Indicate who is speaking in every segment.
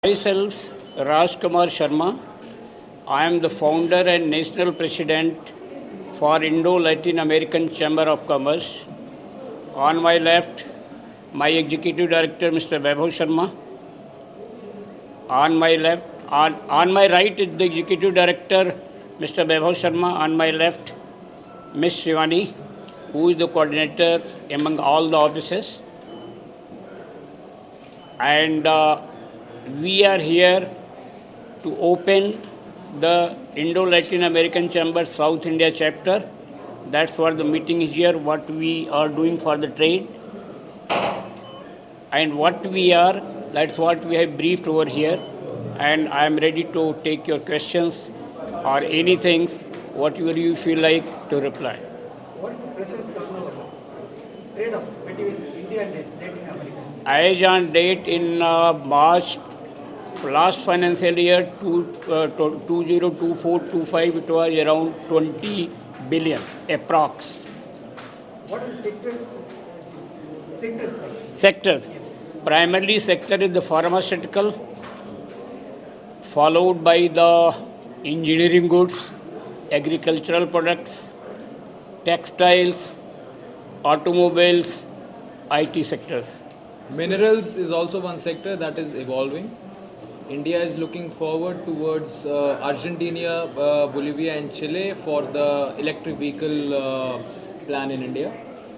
Speaker 1: Myself, Raj Kumar Sharma. I am the founder and national president for Indo-Latin American Chamber of Commerce. On my left, my executive director, Mr. Vaibhav Sharma. On my right is the executive director, Mr. Vaibhav Sharma. On my left, Ms. Shivani, who is the coordinator among all the offices. And we are here to open the Indo-Latin American Chamber South India chapter. That's what the meeting is here, what we are doing for the trade. And what we are, that's what we have briefed over here. And I am ready to take your questions or anything, whatever you feel like to reply.
Speaker 2: What is the present turnover trade-off between India and Latin America?
Speaker 1: As on date in March last financial year 2024-25, it was around 20 billion approx.
Speaker 2: What are the sectors?
Speaker 1: Sectors.
Speaker 2: Yes.
Speaker 1: Primarily sector is the pharmaceutical, followed by the engineering goods, agricultural products, textiles, automobiles, IT sectors.
Speaker 3: Minerals is also one sector that is evolving. India is looking forward towards Argentina, Bolivia and Chile for the electric vehicle plan in India,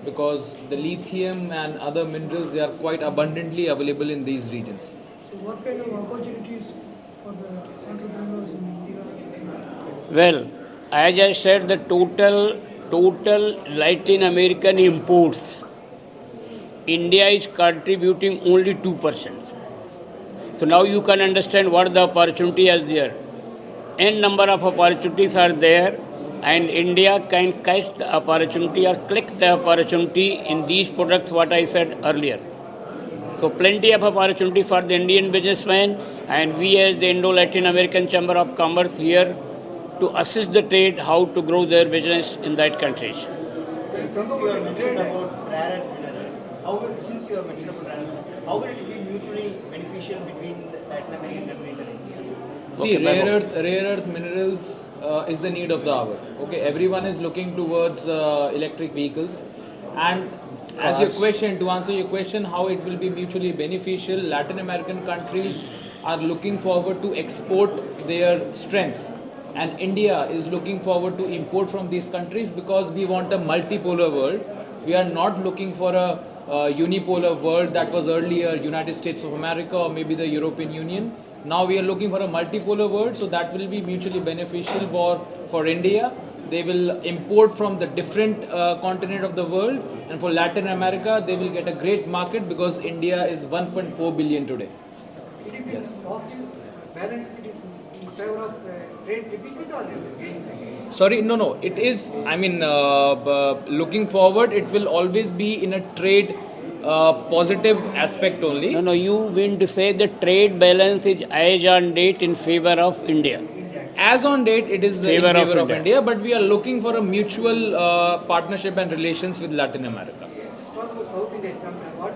Speaker 3: because the lithium and other minerals, they are quite abundantly available in these regions.
Speaker 2: So what kind of opportunities for the entrepreneurs in India?
Speaker 1: Well, as I said, the total Latin American imports, India is contributing only 2%. So now you can understand what the opportunity is there. N number of opportunities are there, and India can catch the opportunity or click the opportunity in these products, what I said earlier. So plenty of opportunity for the Indian businessman, and we as the Indo-Latin American Chamber of Commerce here to assist the trade how to grow their business in that countries.
Speaker 4: Since you have mentioned about rare earth minerals, how will it be mutually beneficial between the Latin American countries and India?
Speaker 3: See,
Speaker 1: Okay,
Speaker 3: rare earth minerals is the need of the hour. Okay, everyone is looking towards electric vehicles, and as your question, to answer your question, how it will be mutually beneficial, Latin American countries are looking forward to export their strengths, and India is looking forward to import from these countries, because we want a multipolar world. We are not looking for a unipolar world that was earlier United States of America or maybe the European Union. Now we are looking for a multipolar world, so that will be mutually beneficial for India. They will import from the different continent of the world, and for Latin America they will get a great market, because India is 1.4 billion today.
Speaker 2: It is in positive balance, it is in favor of trade deficit or gain side?
Speaker 3: Sorry, no. It is, looking forward, it will always be in a trade positive aspect only.
Speaker 1: No, you mean to say the trade balance is as on date in favor of India.
Speaker 3: As on date, it is in
Speaker 1: Favor of
Speaker 3: favor of
Speaker 1: India.
Speaker 3: India, but we are looking for a mutual partnership and relations with Latin America.
Speaker 2: Just talk about South India chapter. What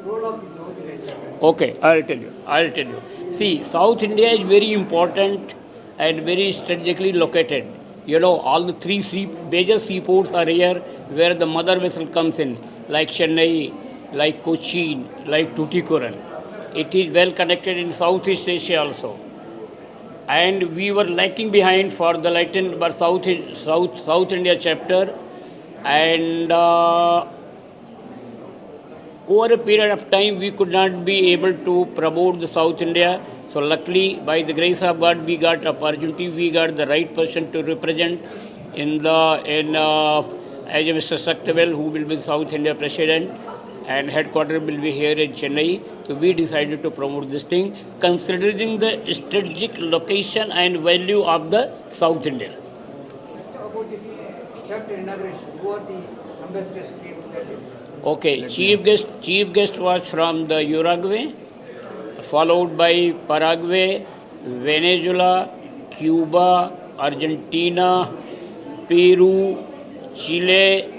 Speaker 2: role of the South India chapter?
Speaker 1: Okay, I'll tell you. See, South India is very important and very strategically located. You know, all the three major seaports are here where the mother vessel comes in, like Chennai, like Cochin, like Tuticorin. It is well connected in Southeast Asia also. And we were lagging behind for the South India chapter, and over a period of time we could not be able to promote the South India. So luckily, by the grace of God, we got opportunity. We got the right person to represent as Mr. Saktavel, who will be South India president, and headquarters will be here in Chennai. So we decided to promote this thing, considering the strategic location and value of the South India.
Speaker 2: About this chapter inauguration, who are the ambassadors came that day?
Speaker 1: Okay, chief guest was from the Uruguay, followed by Paraguay, Venezuela, Cuba, Argentina, Peru, Chile,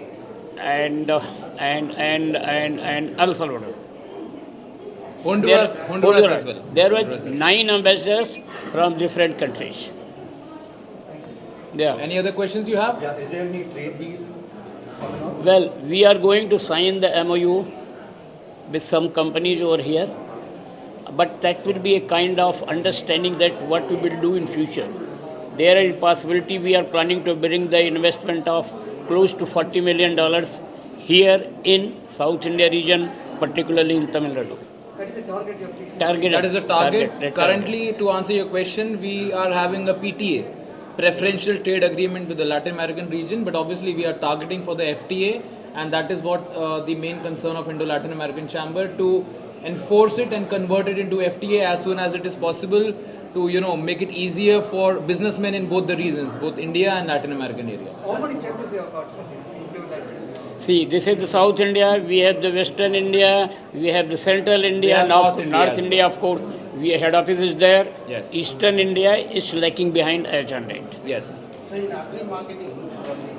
Speaker 1: and El Salvador.
Speaker 3: Honduras as well.
Speaker 1: There were
Speaker 3: Honduras as well.
Speaker 1: 9 ambassadors from different countries. Yeah.
Speaker 3: Any other questions you have?
Speaker 5: Yeah, is there any trade deal coming up?
Speaker 1: Well, we are going to sign the MOU with some companies over here, but that will be a kind of understanding that what we will do in future. There is a possibility we are planning to bring the investment of close to $40 million here in South India region, particularly in Tamil Nadu.
Speaker 2: That is a target you're facing.
Speaker 1: Target.
Speaker 3: That is a target.
Speaker 1: Target.
Speaker 3: Currently, to answer your question, we are having a PTA, preferential trade agreement with the Latin American region, but obviously we are targeting for the FTA, and that is what the main concern of Indo-Latin American Chamber, to enforce it and convert it into FTA as soon as it is possible, to make it easier for businessmen in both the regions, both India and Latin American area.
Speaker 2: How many chambers you have got, sir? Include that.
Speaker 1: See, this is the South India, we have the Western India, we have the Central India,
Speaker 3: have North India as
Speaker 1: India, of course. We head office is there.
Speaker 3: Yes.
Speaker 1: Eastern India is lacking behind as on date.
Speaker 3: Yes.
Speaker 6: So in agri-marketing,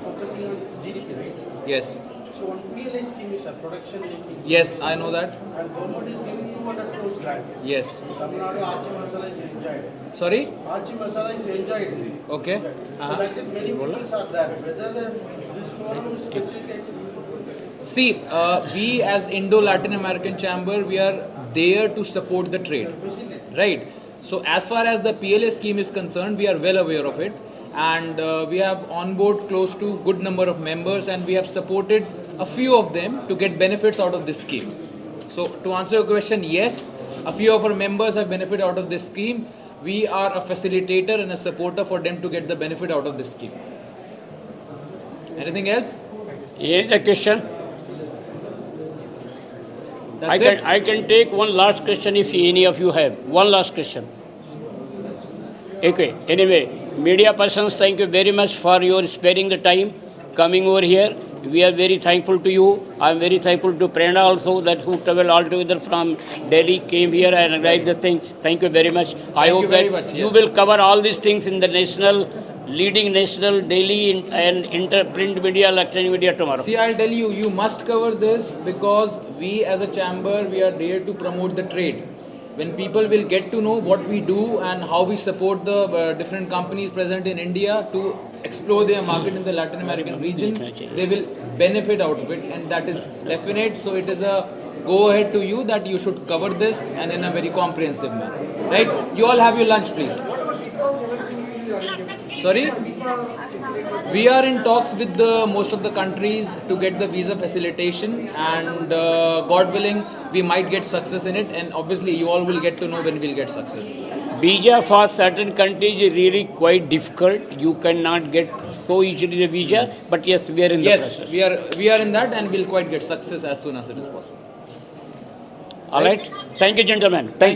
Speaker 6: focusing on GDP, right?
Speaker 3: Yes.
Speaker 6: So one PLI scheme is a production linking.
Speaker 3: Yes, I know that.
Speaker 6: And government is giving 200 crores grant.
Speaker 3: Yes.
Speaker 6: Tamil Nadu Achi Masala is enjoyed.
Speaker 3: Sorry?
Speaker 6: Achi Masala is enjoyed.
Speaker 3: Okay.
Speaker 6: So like that many people are there. Whether this forum is facilitated.
Speaker 3: See, we as Indo-Latin American Chamber, we are there to support the trade, right? So as far as the PLA scheme is concerned, we are well aware of it, and we have on board close to good number of members, and we have supported a few of them to get benefits out of this scheme. So to answer your question, yes, a few of our members have benefit out of this scheme. We are a facilitator and a supporter for them to get the benefit out of this scheme. Anything else?
Speaker 1: Any other question?
Speaker 3: That's it.
Speaker 1: I can take one last question if any of you have. One last question. Okay. Anyway, media persons, thank you very much for your sparing the time coming over here. We are very thankful to you. I am very thankful to Prerna also, that who traveled all together from Delhi, came here and organized this thing. Thank you very much. I
Speaker 3: Thank
Speaker 1: hope
Speaker 3: you very
Speaker 1: that
Speaker 3: much,
Speaker 1: you
Speaker 3: yes.
Speaker 1: will cover all these things in the leading national, daily and print media, electronic media tomorrow.
Speaker 3: See, I'll tell you, you must cover this because we as a chamber, we are there to promote the trade. When people will get to know what we do and how we support the different companies present in India to explore their market in the Latin American region, they will benefit out of it, and that is definite. So it is a go ahead to you that you should cover this and in a very comprehensive manner. Right? You all have your lunch, please.
Speaker 2: What about visas, everything you are getting?
Speaker 3: Sorry?
Speaker 2: Visa facilities.
Speaker 3: We are in talks with most of the countries to get the visa facilitation, and God willing, we might get success in it, and obviously you all will get to know when we'll get success.
Speaker 1: Visa for certain countries is really quite difficult. You cannot get so easily the visa, but yes, we are in the
Speaker 3: Yes,
Speaker 1: process.
Speaker 3: we are in that, and we'll quite get success as soon as it is possible.
Speaker 1: All right. Thank you, gentlemen. Thank you.